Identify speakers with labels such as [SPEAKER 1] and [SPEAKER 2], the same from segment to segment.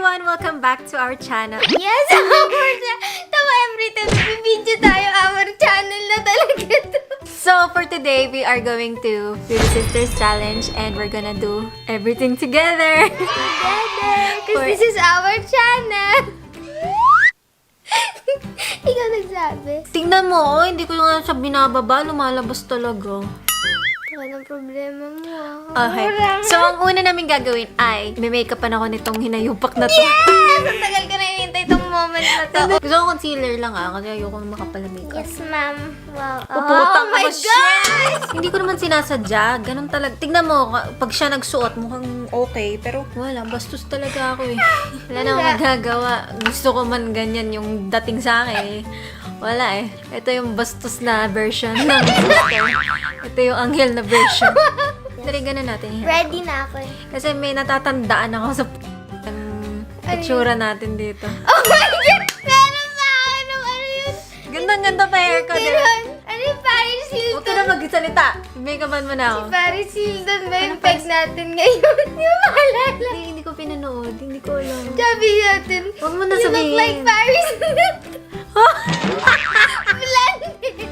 [SPEAKER 1] everyone! Welcome back to our channel.
[SPEAKER 2] Yes, tama, every time video tayo, our channel na talaga to.
[SPEAKER 1] So, for today, we are going to do the Sisters Challenge and we're gonna do everything together.
[SPEAKER 2] Because this is our channel. Ikaw nagsabi.
[SPEAKER 1] Tingnan mo, oh, hindi ko nga siya binababa, lumalabas talaga.
[SPEAKER 2] Baka ng problema mo.
[SPEAKER 1] Okay. So, ang una namin gagawin ay may-makeup pa na ako nitong hinayupak na to.
[SPEAKER 2] Yes! Ang tagal ko na hinihintay itong moment na to.
[SPEAKER 1] Gusto ko concealer lang kasi ayoko na makapala-makeup.
[SPEAKER 2] Yes, ma'am. Wow.
[SPEAKER 1] Puputang
[SPEAKER 2] Oh my
[SPEAKER 1] mo siya.
[SPEAKER 2] gosh!
[SPEAKER 1] Hindi ko naman sinasadya. Ganun talaga. Tignan mo, pag siya nagsuot, mukhang okay. Pero wala, bastos talaga ako eh. Wala na akong magagawa. Gusto ko man ganyan yung dating sa akin eh. Wala eh. Ito yung bastos na version ng sister. Ito yung anghel na version. Dali, ganun natin.
[SPEAKER 2] Ready na ako eh.
[SPEAKER 1] Kasi may natatandaan ako sa itsura natin dito.
[SPEAKER 2] Oh my God! Meron pa ako nung ano yun?
[SPEAKER 1] Gandang-ganda pa hair ko din.
[SPEAKER 2] Meron. Ano yung Paris
[SPEAKER 1] Huwag ka
[SPEAKER 2] Hilton?
[SPEAKER 1] na magsalita. Make-upan mo na ako.
[SPEAKER 2] Paris Hilton ba yung peg natin ngayon? Di mo maalala?
[SPEAKER 1] Hindi ko pinanood. Hindi ko alam.
[SPEAKER 2] Sabi natin,
[SPEAKER 1] Huwag mo na
[SPEAKER 2] you
[SPEAKER 1] sabihin.
[SPEAKER 2] look like Paris Hilton. Blondie.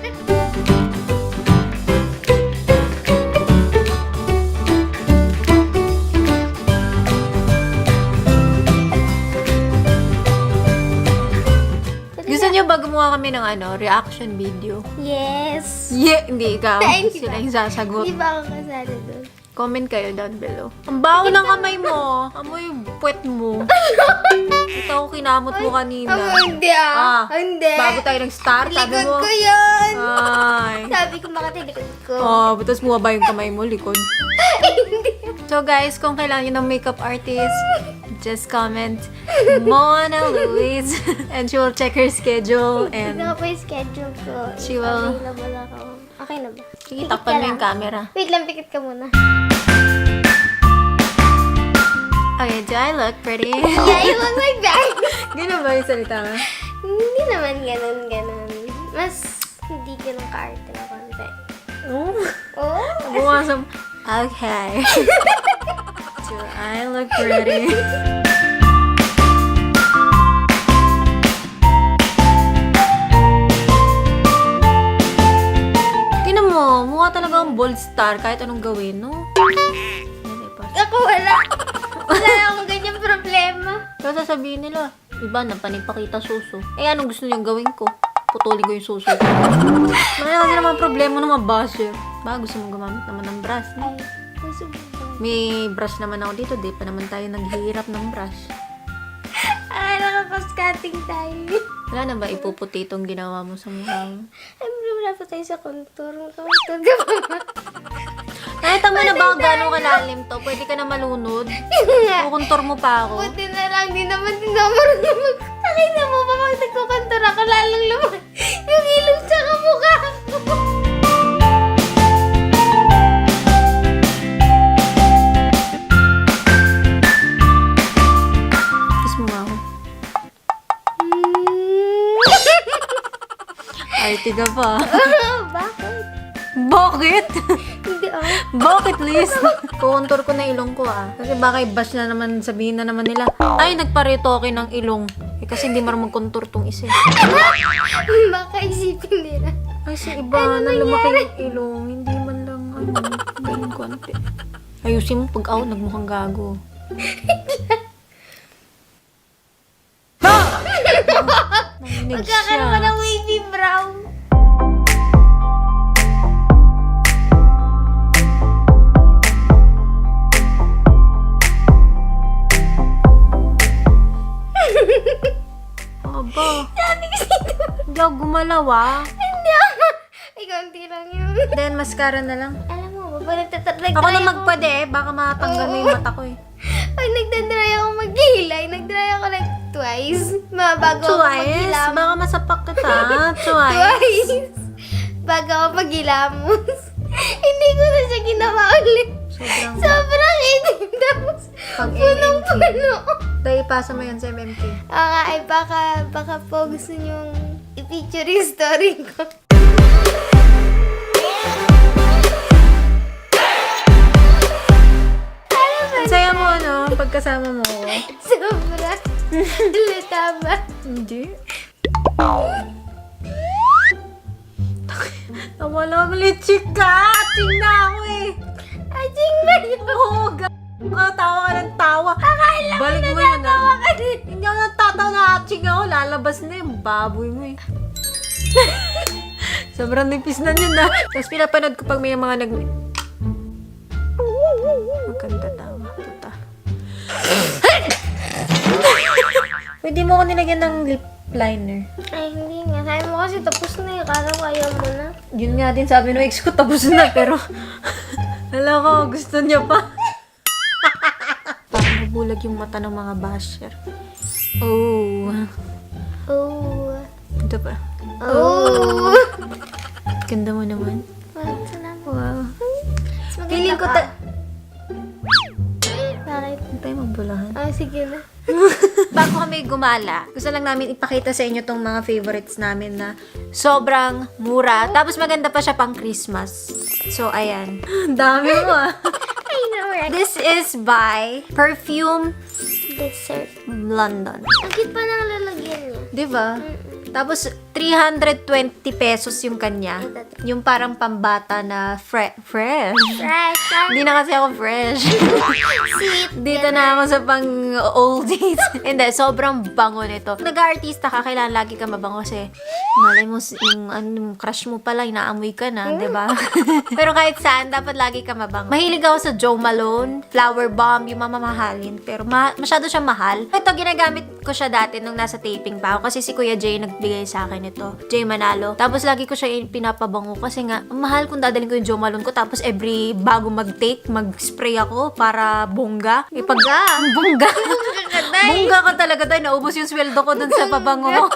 [SPEAKER 1] Gusto niyo ba gumawa kami ng reaction video?
[SPEAKER 2] Yes.
[SPEAKER 1] Yeah, hindi ikaw.
[SPEAKER 2] Hindi
[SPEAKER 1] Sila
[SPEAKER 2] ba?
[SPEAKER 1] yung sasagot.
[SPEAKER 2] Di ba ako kasali doon?
[SPEAKER 1] Comment kayo down below. Ang baho ng kamay mo. Amoy puwet mo. Ito ako kinamot mo kanina.
[SPEAKER 2] Hindi ah. Hindi.
[SPEAKER 1] Bago tayo nag-start, sabi
[SPEAKER 2] Likod
[SPEAKER 1] mo.
[SPEAKER 2] ko yun.
[SPEAKER 1] Ay.
[SPEAKER 2] Sabi ko makatilikod ko.
[SPEAKER 1] Oh, butas mo ba yung kamay mo, likod?
[SPEAKER 2] Hindi.
[SPEAKER 1] So guys, kung kailangan nyo ng makeup artist, just comment Mona Louise and she will check her schedule and
[SPEAKER 2] Tignan ko yung schedule ko.
[SPEAKER 1] She will-
[SPEAKER 2] Available ako. Okay na ba?
[SPEAKER 1] sige,
[SPEAKER 2] Pikit
[SPEAKER 1] takpan
[SPEAKER 2] ka
[SPEAKER 1] mo yung
[SPEAKER 2] lang.
[SPEAKER 1] camera.
[SPEAKER 2] Wait lang, pikit ka muna.
[SPEAKER 1] Okay, do I look pretty?
[SPEAKER 2] Yeah, you look like that.
[SPEAKER 1] Ganun ba yung salita ka?
[SPEAKER 2] Hindi naman ganun. Mas hindi ganun ka-arte na konti.
[SPEAKER 1] Oh.
[SPEAKER 2] Oh?
[SPEAKER 1] Bumasam. Okay. Do I look pretty? Tingnan mo, mukha talaga ang bold star kahit anong gawin, no?
[SPEAKER 2] Ako wala. Wala akong ganyang problema.
[SPEAKER 1] Pero sasabihin nila, iba na panipakita suso. Eh, anong gusto niyang gawin ko? Putulin ko yung suso. Wala kasi naman problema ng mga basher. Ba, gusto mong gumamit naman ng brush, no? May brush naman ako dito, di pa naman tayo naghihirap ng brush.
[SPEAKER 2] Ay, nakapag-cutting tayo.
[SPEAKER 1] Wala na ba ipuputi itong ginawa mo sa mukha mo?
[SPEAKER 2] Ay, wala pa tayo sa contour. Contour ka pa ba?
[SPEAKER 1] Nakita mo na ba kung gano'ng kalalim to? Pwede ka na malunod. Kukontor mo pa ako.
[SPEAKER 2] Buti na lang, di naman marunong Nakita mo ba pag nagkukontour ako, lalong lumaki yung ilong tsaka mukha ko.
[SPEAKER 1] Kiss mo nga ako. Arty ka pa.
[SPEAKER 2] Bakit?
[SPEAKER 1] Bakit?
[SPEAKER 2] Hindi
[SPEAKER 1] Bakit, Liz? Kukontor ko na ilong ko Kasi baka i-bash na naman, sabihin na naman nila, ay, nagparitoke ng ilong. Eh, kasi hindi marunong magkontor tong isa.
[SPEAKER 2] Baka isipin nila.
[SPEAKER 1] Ay, si iba na lumaki yung ilong. Hindi man lang, ganyan konti. Ayusin mo pag ako, nagmukhang gago. Nanginig
[SPEAKER 2] Magkakaroon ka
[SPEAKER 1] siya.
[SPEAKER 2] ng wavy brown.
[SPEAKER 1] Aba,
[SPEAKER 2] Sabi kasi ito.
[SPEAKER 1] hindi ako gumalaw
[SPEAKER 2] Hindi ako. Ikaw, hindi lang yun.
[SPEAKER 1] Then, mascara na lang.
[SPEAKER 2] Alam mo ba, pag nagtatry
[SPEAKER 1] Ako na magpwede baka matanggal mo yung mata ko
[SPEAKER 2] Pag nagdadry ako maghilay, nagdry ako like twice. Bago ako
[SPEAKER 1] Twice?
[SPEAKER 2] maghilam.
[SPEAKER 1] Baka masapak kita. Twice?
[SPEAKER 2] Twice. Bago ako maghilamos. Hindi ko na siya ginawa ulit. Sobrang itim. Tapos,
[SPEAKER 1] Pag
[SPEAKER 2] punong-puno.
[SPEAKER 1] Dahil ipasa mo yan sa MMK.
[SPEAKER 2] Ay baka po gusto niyong i-picture yung story ko.
[SPEAKER 1] Ang saya mo, pagkasama mo.
[SPEAKER 2] Sobra. Halata ba?
[SPEAKER 1] Hindi. Wala ulit, chika! Ching na ako eh!
[SPEAKER 2] Ajing ba yun?
[SPEAKER 1] Oo, tawa ka ng tawa.
[SPEAKER 2] Akala ko
[SPEAKER 1] Balik mo yun,
[SPEAKER 2] natatawa ka din.
[SPEAKER 1] Hindi ako natatawa na ching ako. Lalabas na yung baboy mo eh. Sobrang nipis na yun na. Tapos pinapanood ko pag may mga maganda tawa. Puta. Pwede mo ako nilagyan ng lip liner.
[SPEAKER 2] Ay, hindi nga. Sabi mo kasi tapos na eh. Kala ko ayaw mo na.
[SPEAKER 1] Yun nga din sabi ng ex ko, tapos na. Pero, alam ko, gusto niya pa. Parang nabulag yung mata ng mga basher. Oh.
[SPEAKER 2] Oh.
[SPEAKER 1] Ito pa.
[SPEAKER 2] Oh.
[SPEAKER 1] Ganda mo naman.
[SPEAKER 2] Salamat.
[SPEAKER 1] Wow.
[SPEAKER 2] Mas
[SPEAKER 1] Feeling ko
[SPEAKER 2] maganda ka. Bakit?
[SPEAKER 1] Hindi tayo magbulahan.
[SPEAKER 2] Ah, sige na.
[SPEAKER 1] Bago kami gumala, gusto lang namin ipakita sa inyo tong mga favorites namin na sobrang mura. Tapos maganda pa siya pang Christmas. So, ayan. Dami mo ah.
[SPEAKER 2] I know, right?
[SPEAKER 1] This is by Perfume
[SPEAKER 2] Dessert.
[SPEAKER 1] London.
[SPEAKER 2] Ang cute pa ng lalagyan niya.
[SPEAKER 1] Diba? Tapos, 320 pesos yung kanya. Yung parang pambata na fresh.
[SPEAKER 2] Fresh.
[SPEAKER 1] Hindi na kasi ako fresh.
[SPEAKER 2] Sweet.
[SPEAKER 1] Dito na ako sa pang oldies. Hindi, sobrang bango nito. Nag-artista ka, kailangan lagi ka mabango kasi malay mo, yung crush mo pala, inaamoy ka na, di ba? Pero kahit saan, dapat lagi ka mabango. Mahilig ako sa Jo Malone, Flower Bomb, yung mamamahalin. Pero masyado siya mahal. Ito, ginagamit ko siya dati nung nasa taping pa ako kasi si Kuya Jay nagbigay sa akin ito. Jay Manalo. Tapos lagi ko siya pinapabango kasi nga, ang mahal kung dadalhin ko yung Jo Malone ko. Tapos every bago mag-take, mag-spray ako para bongga. Bongga. Bongga ka talaga tayo. Naubos yung sweldo ko dun sa pabango mo.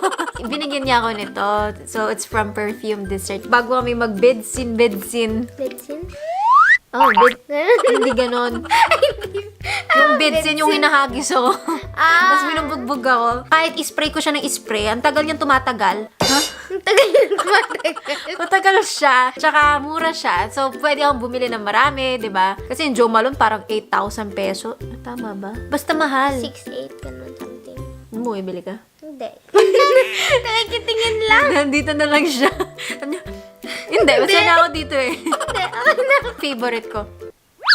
[SPEAKER 1] Binigyan niya ako nito. So, it's from Perfume Dessert. Bago kami mag-bedsin.
[SPEAKER 2] Bedsin?
[SPEAKER 1] Oh, hindi ganon. Yung bedsin yung hinahagis ako. Tapos binubugbog ako. Kahit ispray ko siya ng ispray, ang tagal niyang tumatagal. Ha?
[SPEAKER 2] Ang tagal yung tumatagal.
[SPEAKER 1] Matagal siya. Tsaka mura siya. So, pwede akong bumili ng marami, di ba? Kasi yung Jo Malone parang 8,000 peso. Tama ba? Basta mahal.
[SPEAKER 2] 6'8", ganun something.
[SPEAKER 1] Mo, bili ka?
[SPEAKER 2] Hindi. Nakikitingin lang.
[SPEAKER 1] Nandito na lang siya. Hindi, basta na ako dito eh.
[SPEAKER 2] Hindi, okay na.
[SPEAKER 1] Favorite ko.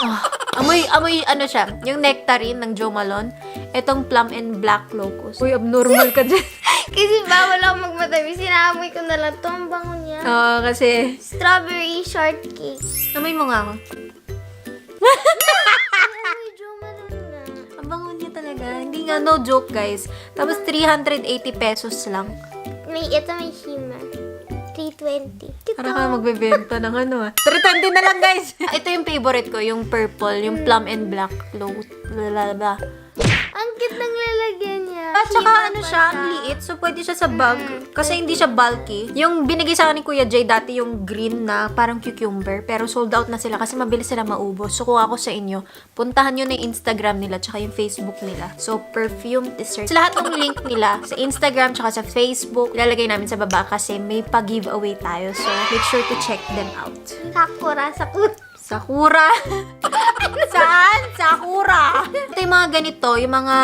[SPEAKER 1] Oh, amoy ano siya, yung nectarine ng Jo Malone. Itong plum and black locust. Uy, abnormal ka dyan.
[SPEAKER 2] Kasi bawal ako magmatabi. Sinaamoy ko na lang ito. Ang bango niya.
[SPEAKER 1] Oo, kasi...
[SPEAKER 2] Strawberry shortcake.
[SPEAKER 1] Amoy mo nga ako.
[SPEAKER 2] Ay, Jo Malone na.
[SPEAKER 1] Ang bango niya talaga. Hindi nga, no joke guys. Tapos 380 pesos lang.
[SPEAKER 2] Ito may shimmer. 320. Cute.
[SPEAKER 1] Para ka magbebenta ng ano ah. 320 na lang guys. Ito yung favorite ko, yung purple, yung plum and black lalaba.
[SPEAKER 2] Ang cute ng lalagyan niya.
[SPEAKER 1] At saka
[SPEAKER 2] Shimmer
[SPEAKER 1] ano
[SPEAKER 2] pa
[SPEAKER 1] siya, ang liit. So, pwede siya sa bag. Kasi hindi siya bulky. Yung binigay sa akin ni Kuya Jay dati, yung green na parang cucumber. Pero sold out na sila kasi mabilis sila maubos. So, kung ako sa inyo, puntahan nyo na yung Instagram nila tsaka yung Facebook nila. So, Perfume Dessert. So, lahat ng link nila sa Instagram tsaka sa Facebook, ilalagay namin sa baba kasi may pa-giveaway tayo. So, make sure to check them out.
[SPEAKER 2] Sakura.
[SPEAKER 1] Sakura. Saan? Sakura. Ito yung mga ganito, yung mga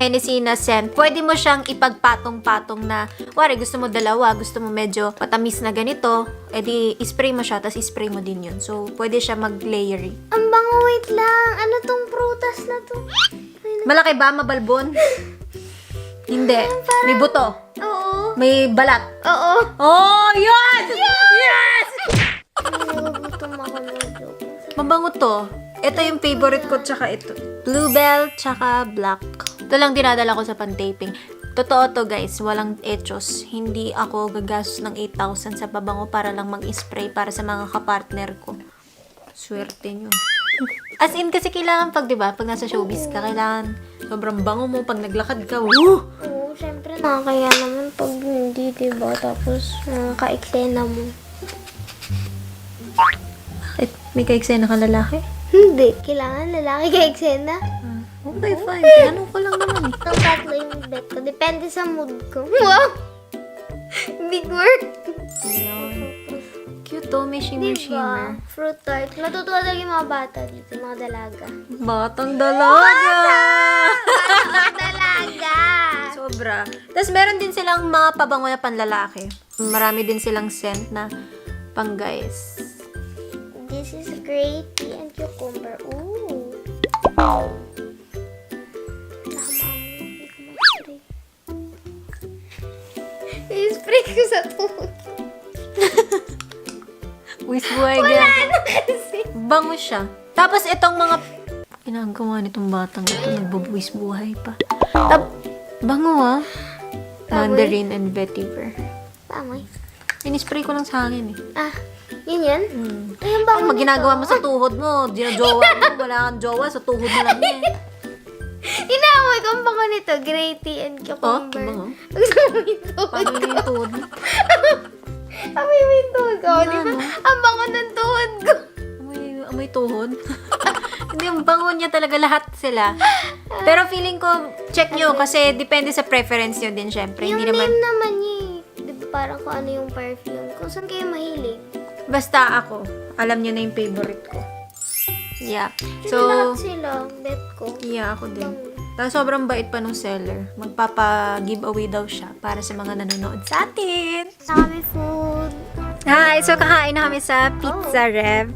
[SPEAKER 1] Hennessy na scent. Pwede mo siyang ipagpatong-patong na, wari, gusto mo dalawa, gusto mo medyo matamis na ganito, edi ispray mo siya, tapos ispray mo din yun. So, pwede siya mag-layering.
[SPEAKER 2] Ang bango, wait lang. Ano tong prutas na to?
[SPEAKER 1] Malaki ba? Mabalbon? Hindi. May buto.
[SPEAKER 2] Oo.
[SPEAKER 1] May balat.
[SPEAKER 2] Oo.
[SPEAKER 1] Oh, yun! Yes!
[SPEAKER 2] Nagugutom ako ng joke.
[SPEAKER 1] Mabango to. Ito yung favorite ko, tsaka ito. Bluebell, tsaka black. Ito lang dinadala ko sa pan-taping. Totoo to guys, walang echos. Hindi ako gagastos ng 8,000 sa pabango para lang mag-spray para sa mga kapartner ko. Swerte nyo. As in, kasi kailangan pag, diba, pag nasa showbiz ka, kailangan sobrang bango mo pag naglakad ka. Woo!
[SPEAKER 2] Oo, syempre nakakaya naman pag hindi, diba? Tapos, ka-eksena mo.
[SPEAKER 1] Eh, may ka-eksena ka lalaki?
[SPEAKER 2] Hindi. Kailangan lalaki ka-eksena.
[SPEAKER 1] Okay, fine. Tinanong ko lang naman eh.
[SPEAKER 2] Itong tatlo yung bet ko. Depende sa mood ko. Wow! Big word.
[SPEAKER 1] Ayan. Cute to, may shimmer-shimmer.
[SPEAKER 2] Diba? Fruit tart. Matutuwa talaga yung mga bata dito, mga dalaga.
[SPEAKER 1] Batang dalaga!
[SPEAKER 2] Mga dalaga!
[SPEAKER 1] Sobra. Tapos meron din silang mga pabango na panlalaki. Marami din silang scent na pang guys.
[SPEAKER 2] This is grape tea and cucumber. Ooh. I-spray ko sa tuhod.
[SPEAKER 1] Wis buhay
[SPEAKER 2] Wala
[SPEAKER 1] gan.
[SPEAKER 2] na kasi.
[SPEAKER 1] Bango siya. Tapos itong mga ginagawa nitong batang ito, nagbubuwis buhay pa. Bango ah. Mandarin and vetiver.
[SPEAKER 2] Tama.
[SPEAKER 1] Inispray ko lang sa akin eh.
[SPEAKER 2] Ah, yun yan? Ayun ba?
[SPEAKER 1] Ang ginagawa mo sa tuhod mo, jowa mo, wala kang jowa, sa tuhod mo lang yan.
[SPEAKER 2] Inaamoy ko ang bango nito. Grape tea and
[SPEAKER 1] Oh,
[SPEAKER 2] cucumber.
[SPEAKER 1] bango.
[SPEAKER 2] Gusto mo yung tuhod
[SPEAKER 1] Paano
[SPEAKER 2] ko?
[SPEAKER 1] yun yung tuhod mo?
[SPEAKER 2] Amoy mo yung tuhod ko. Di ba?
[SPEAKER 1] Ano?
[SPEAKER 2] Ang bango ng tuhod ko.
[SPEAKER 1] Amoy tuhod? Hindi, yung bango niya talaga lahat sila. Pero feeling ko, check nyo kasi depende sa preference nyo din syempre.
[SPEAKER 2] Yung
[SPEAKER 1] Hindi naman,
[SPEAKER 2] name naman niya eh. Di ba parang kung ano yung perfume. Kung saan kayo mahilig.
[SPEAKER 1] basta ako, alam nyo na yung favorite ko. Yeah.
[SPEAKER 2] So,
[SPEAKER 1] So,
[SPEAKER 2] lahat sila. Bet ko.
[SPEAKER 1] yeah, ako din. Tapos sobrang bait pa nung seller. Magpapa-giveaway daw siya para sa mga nanonood sa atin.
[SPEAKER 2] Sa kami food.
[SPEAKER 1] Hi! So, kakain na kami sa Pizza Rev.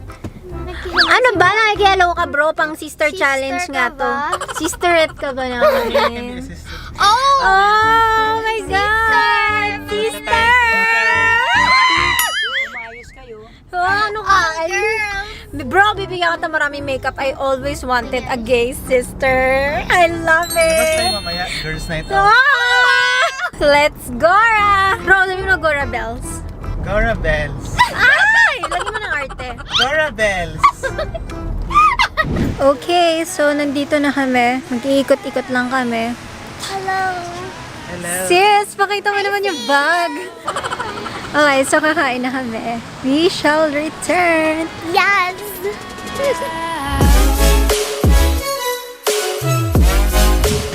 [SPEAKER 2] Nagkilala
[SPEAKER 1] Ano ba? Nakikialaw ka bro? Pang sister
[SPEAKER 2] Sister
[SPEAKER 1] challenge
[SPEAKER 2] ka
[SPEAKER 1] nga to.
[SPEAKER 2] ba?
[SPEAKER 1] Sisterette ka ba namin?
[SPEAKER 2] Oh!
[SPEAKER 1] Oh my God! Sister!
[SPEAKER 3] Umayos kayo.
[SPEAKER 1] Oh, ano ka?
[SPEAKER 2] Girl!
[SPEAKER 1] Bro, bibigyan ka maraming makeup. I always wanted a gay sister. I love
[SPEAKER 4] Basta
[SPEAKER 1] it!
[SPEAKER 4] tayo mamaya, girls night out.
[SPEAKER 1] Ah! Let's Gora! Bro, sabi mo na Gora Bells.
[SPEAKER 4] Gora Bells.
[SPEAKER 1] Ay! Lagi mo ng arte.
[SPEAKER 4] Gora Bells.
[SPEAKER 1] Okay, so nandito na kami. Mag-iikot-ikot lang kami.
[SPEAKER 2] Hello.
[SPEAKER 4] Hello.
[SPEAKER 1] Sis, pakita mo naman yung bag. Okay, so kakain na kami. We shall return.
[SPEAKER 2] Yes!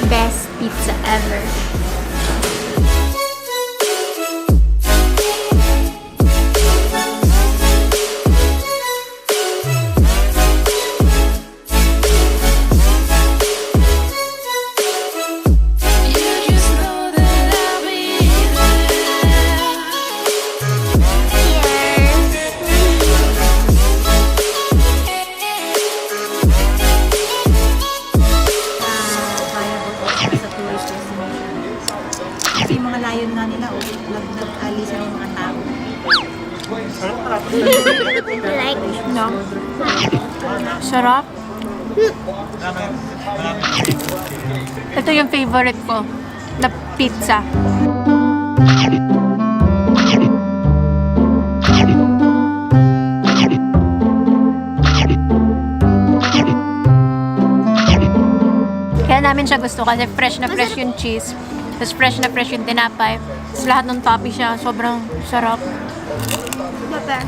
[SPEAKER 1] Best pizza ever.
[SPEAKER 3] Kasi yung mga layon nga nila, nag-alisan yung mga tao.
[SPEAKER 2] Like,
[SPEAKER 1] No? Sarap. Ito yung favorite ko. Na pizza. Kaya namin siya gusto kasi fresh na fresh yung cheese. Tapos fresh na fresh yung tinapay. Tapos lahat ng topping siya. Sobrang sarap.
[SPEAKER 2] Baba.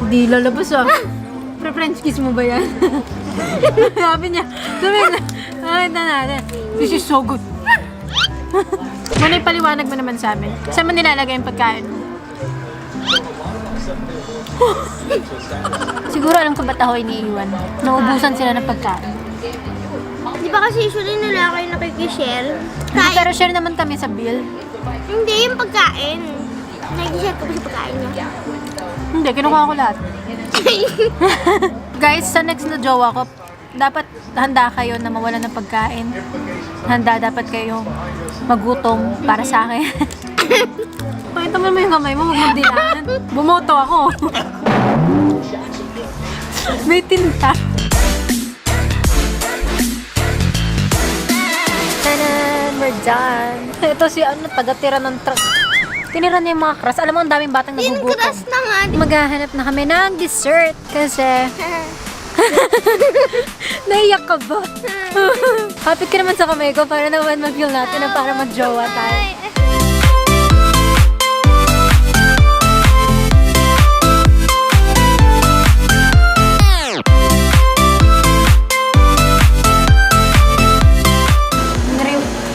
[SPEAKER 1] Di lalabas ah. Pero French kiss mo ba yan? Sabi niya. Sabi na natin. This is so good. Muna ipaliwanag mo naman sa amin. Saan mo nilalagay yung pagkain mo? Siguro alam ko ba't ako iniiwan. Naubusan sila ng pagkain.
[SPEAKER 2] Di ba kasi usually nila kayo nakikishare?
[SPEAKER 1] Pero share naman kami sa bill.
[SPEAKER 2] Hindi, yung pagkain. Nag-share ko ba sa pagkain niya?
[SPEAKER 1] Hindi, kinukuha ko lahat. Guys, sa next na jowa ko, dapat handa kayo na mawalan ng pagkain. Handa dapat kayo magutom para sa akin. Pakita mo yung kamay mo, huwag mong dilaan. Bumoto ako. May tinta. Tanan, we're done. Ito si taga-tira ng truck. Tinira niya yung mga crush. Alam mo, ang daming batang
[SPEAKER 2] Yung
[SPEAKER 1] nagugutom.
[SPEAKER 2] crush na nga.
[SPEAKER 1] Maghahanap na kami ng dessert kasi naiyak ka ba? Happy ka naman sa kamay ko para naman mag-feel natin na para mag-jowa tayo.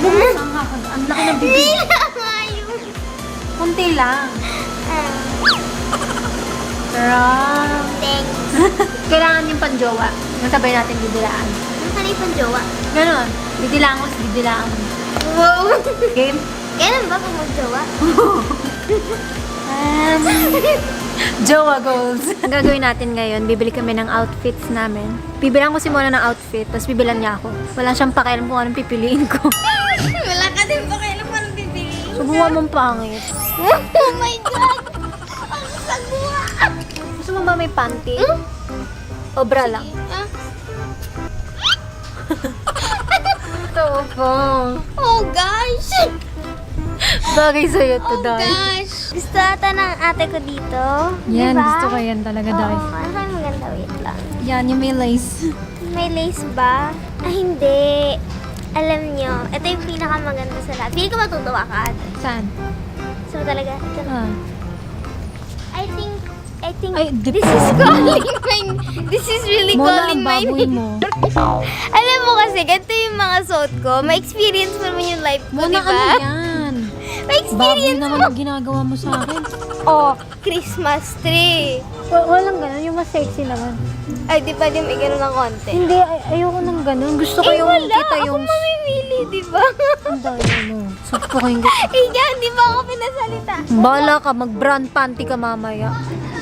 [SPEAKER 1] Ang laki ng bibig.
[SPEAKER 2] Hindi na nga yun.
[SPEAKER 1] Kunti lang.
[SPEAKER 2] Ah,
[SPEAKER 1] Sarap.
[SPEAKER 2] thanks.
[SPEAKER 1] Kailangan yung panjowa. Yung sabay natin didilaan.
[SPEAKER 2] Ang kanay pang jowa.
[SPEAKER 1] Ganon. Didilaan ko, didilaan mo.
[SPEAKER 2] Wow.
[SPEAKER 1] Game?
[SPEAKER 2] Kailan ba kung magjowa?
[SPEAKER 1] Jowa goals. Ang gagawin natin ngayon, bibili kami ng outfits namin. Bibilang ko si Mona ng outfit, tapos bibilan niya ako. Wala siyang pakialam kung anong pipiliin ko.
[SPEAKER 2] Wala ka din pa kailan pa nang bibili.
[SPEAKER 1] Subukan mong pangit.
[SPEAKER 2] Oh my God! Ang sagwa!
[SPEAKER 1] Gusto mo ba may panty? O bra lang?
[SPEAKER 2] Ah.
[SPEAKER 1] Ito po.
[SPEAKER 2] Oh gosh!
[SPEAKER 1] Bagay sa'yo to,
[SPEAKER 2] Oh
[SPEAKER 1] Day.
[SPEAKER 2] gosh! Gusto ata ng ate ko dito.
[SPEAKER 1] Yan,
[SPEAKER 2] diba?
[SPEAKER 1] gusto ko yan talaga, Day.
[SPEAKER 2] Oo, ano maganda? Wait lang.
[SPEAKER 1] Yan, yung may lace.
[SPEAKER 2] May lace ba? Ah, hindi. Alam nyo, ito yung pinakamaganda sa lahat. Pili ko matutuwa ka.
[SPEAKER 1] Saan?
[SPEAKER 2] So talaga, ito na.
[SPEAKER 1] Ah.
[SPEAKER 2] I think,
[SPEAKER 1] Ay,
[SPEAKER 2] this is calling my, this is really
[SPEAKER 1] Mona,
[SPEAKER 2] calling
[SPEAKER 1] ang
[SPEAKER 2] my
[SPEAKER 1] baboy
[SPEAKER 2] name.
[SPEAKER 1] mo.
[SPEAKER 2] Alam mo kasi, ganito yung mga suot ko. May experience mo naman yung life ko,
[SPEAKER 1] Mona,
[SPEAKER 2] di ba?
[SPEAKER 1] ano yan?
[SPEAKER 2] May
[SPEAKER 1] Baboy
[SPEAKER 2] experience
[SPEAKER 1] naman
[SPEAKER 2] mo.
[SPEAKER 1] ang ginagawa mo sa akin.
[SPEAKER 2] Oh, Christmas tree.
[SPEAKER 1] Walang ganun, yung mas sexy naman.
[SPEAKER 2] Ay, di pa din may ganun ng konti.
[SPEAKER 1] Hindi, ayoko ng ganun. Gusto ko
[SPEAKER 2] Eh,
[SPEAKER 1] yung
[SPEAKER 2] wala.
[SPEAKER 1] kita yung...
[SPEAKER 2] Ako mamimili, di ba?
[SPEAKER 1] Ang dami mo. Sakto ko yung...
[SPEAKER 2] Eh, yan, di ba ako pinasalita?
[SPEAKER 1] Bala ka, mag-brand panty ka mamaya.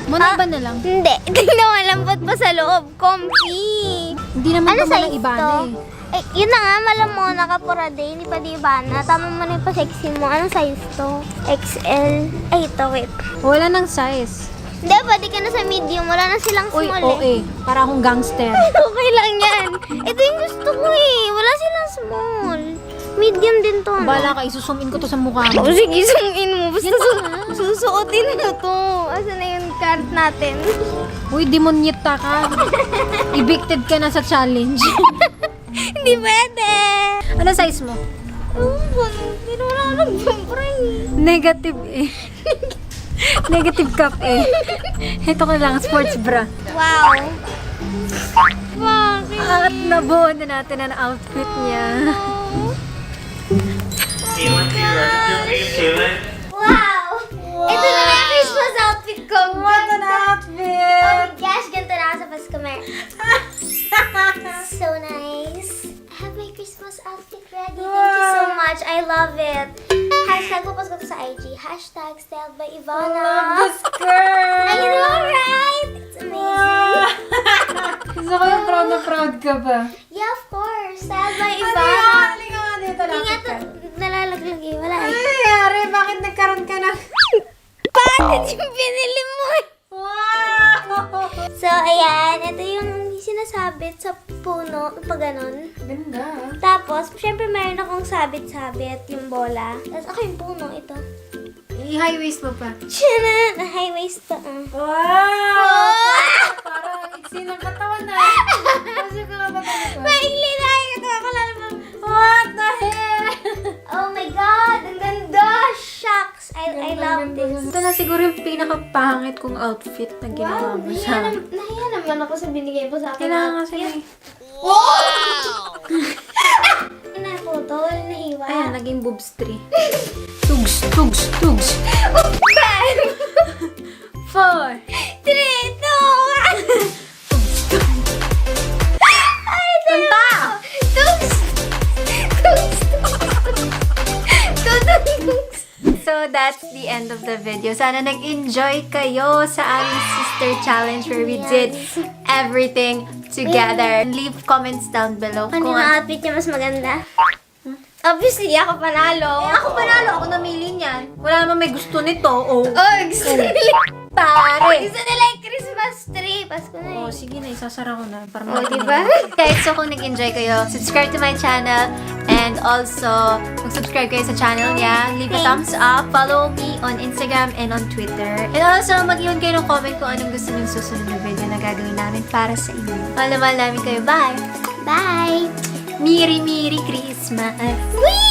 [SPEAKER 1] Muna iba na lang.
[SPEAKER 2] Hindi. Tingnan mo, lambot pa sa loob. Comfy.
[SPEAKER 1] Hindi naman
[SPEAKER 2] Ano
[SPEAKER 1] ito malang
[SPEAKER 2] size
[SPEAKER 1] iba na
[SPEAKER 2] to?
[SPEAKER 1] eh.
[SPEAKER 2] Eh, yun na nga, malam mo, nakapurade, hindi pa di ba na. Tama mo na yung pa-sexy mo. Anong size to? XL. Ay, ito, wait.
[SPEAKER 1] Wala ng size.
[SPEAKER 2] Hindi, pwede ka na sa medium. Wala na silang
[SPEAKER 1] Uy,
[SPEAKER 2] small
[SPEAKER 1] OA. Para akong gangster.
[SPEAKER 2] Okay lang yan. Ito yung gusto ko eh. Wala silang small. Medium din to. Ano?
[SPEAKER 1] Bala ka, isusumin ko to sa mukha mo.
[SPEAKER 2] O sige, sungin mo. Basta
[SPEAKER 1] Yan na.
[SPEAKER 2] susuotin mo to. Asan na yung card natin?
[SPEAKER 1] Uy, demonyeta ka. Evicted ka na sa challenge.
[SPEAKER 2] Hindi pwede.
[SPEAKER 1] Ano size mo?
[SPEAKER 2] Hindi naman ako nag-pray.
[SPEAKER 1] Negative eh. Negative cup eh. Ito ko lang, sports bra.
[SPEAKER 2] Wow. Bakit?
[SPEAKER 1] At nabuo na natin ang outfit niya.
[SPEAKER 2] Wow! Ito na yung Christmas outfit ko.
[SPEAKER 1] What an
[SPEAKER 2] Oh
[SPEAKER 1] outfit!
[SPEAKER 2] gosh, ganito na ako sa Pasko, Mer. So nice. I have my Christmas outfit ready. Thank you so much. I love it. Hashtag popost ko to sa IG. Hashtag styled by Ivana.
[SPEAKER 1] This girl!
[SPEAKER 2] I know, right? It's amazing.
[SPEAKER 1] Gusto ko yung proud na proud ka ba?
[SPEAKER 2] Yeah, of course. Styled by
[SPEAKER 1] Ano
[SPEAKER 2] Ivana.
[SPEAKER 1] yan? Halika nga dito,
[SPEAKER 2] Hindi nga
[SPEAKER 1] lapit
[SPEAKER 2] to,
[SPEAKER 1] ka.
[SPEAKER 2] nalalaglag eh. Wala
[SPEAKER 1] Ano
[SPEAKER 2] eh.
[SPEAKER 1] nangyari? Bakit nagkaroon ka ng...
[SPEAKER 2] Bakit yung pinili mo eh?
[SPEAKER 1] Wow!
[SPEAKER 2] So, ayan. Ito yung sinasabit sa puno. Pag ganun.
[SPEAKER 1] Ganda.
[SPEAKER 2] Tapos, syempre meron akong sabit-sabit yung bola. Tapos ako yung puno, ito.
[SPEAKER 1] I-high waist mo pa.
[SPEAKER 2] Tchanan! Na high waist to.
[SPEAKER 1] Wow! Parang iksi ng katawan na. Kasi ka nga magkakaroon.
[SPEAKER 2] Maigli na! Ito ako lalabang.
[SPEAKER 1] What the hell?
[SPEAKER 2] Oh my God! Ang ganda! Shucks! I love this.
[SPEAKER 1] Ito na siguro yung pinakapangit kong outfit na ginawa mo sa akin.
[SPEAKER 2] Nahiya naman ako sa binigay mo sa akin.
[SPEAKER 1] Kailangan kasi eh.
[SPEAKER 2] Ina po to. Wala nahiwa.
[SPEAKER 1] Ayan, naging boobs 3. Tugs, tugs, tugs. 4.
[SPEAKER 2] 3, 2, 1! Ay,
[SPEAKER 1] Kanta!
[SPEAKER 2] Tugs! Tugs! Tugs!
[SPEAKER 1] So, that's the end of the video. Sana nag-enjoy kayo sa aming sister challenge where we did everything together. Leave comments down below
[SPEAKER 2] Ano
[SPEAKER 1] kung
[SPEAKER 2] yung outfit niya mas maganda? Obviously, ako panalo.
[SPEAKER 1] ako panalo. Ako namili niyan. Wala naman may gusto nito. Oh,
[SPEAKER 2] Oh, gusto nila.
[SPEAKER 1] pare!
[SPEAKER 2] Gusto nila yung Christmas tree. Pasko na
[SPEAKER 1] Oh,
[SPEAKER 2] eh.
[SPEAKER 1] sige na, isasara ko na. Para
[SPEAKER 2] Oh, diba?
[SPEAKER 1] Guys, so kung nag-enjoy kayo, subscribe to my channel and also mag-subscribe kayo sa channel niya. Leave a thumbs up. Follow me on Instagram and on Twitter. And also, mag-iwan kayo ng comment kung anong gusto nyo susunod na video na gagawin namin para sa inyo. Mahal na mahal namin kayo. Bye!
[SPEAKER 2] Bye!
[SPEAKER 1] Merry Merry Christmas!
[SPEAKER 2] Whee!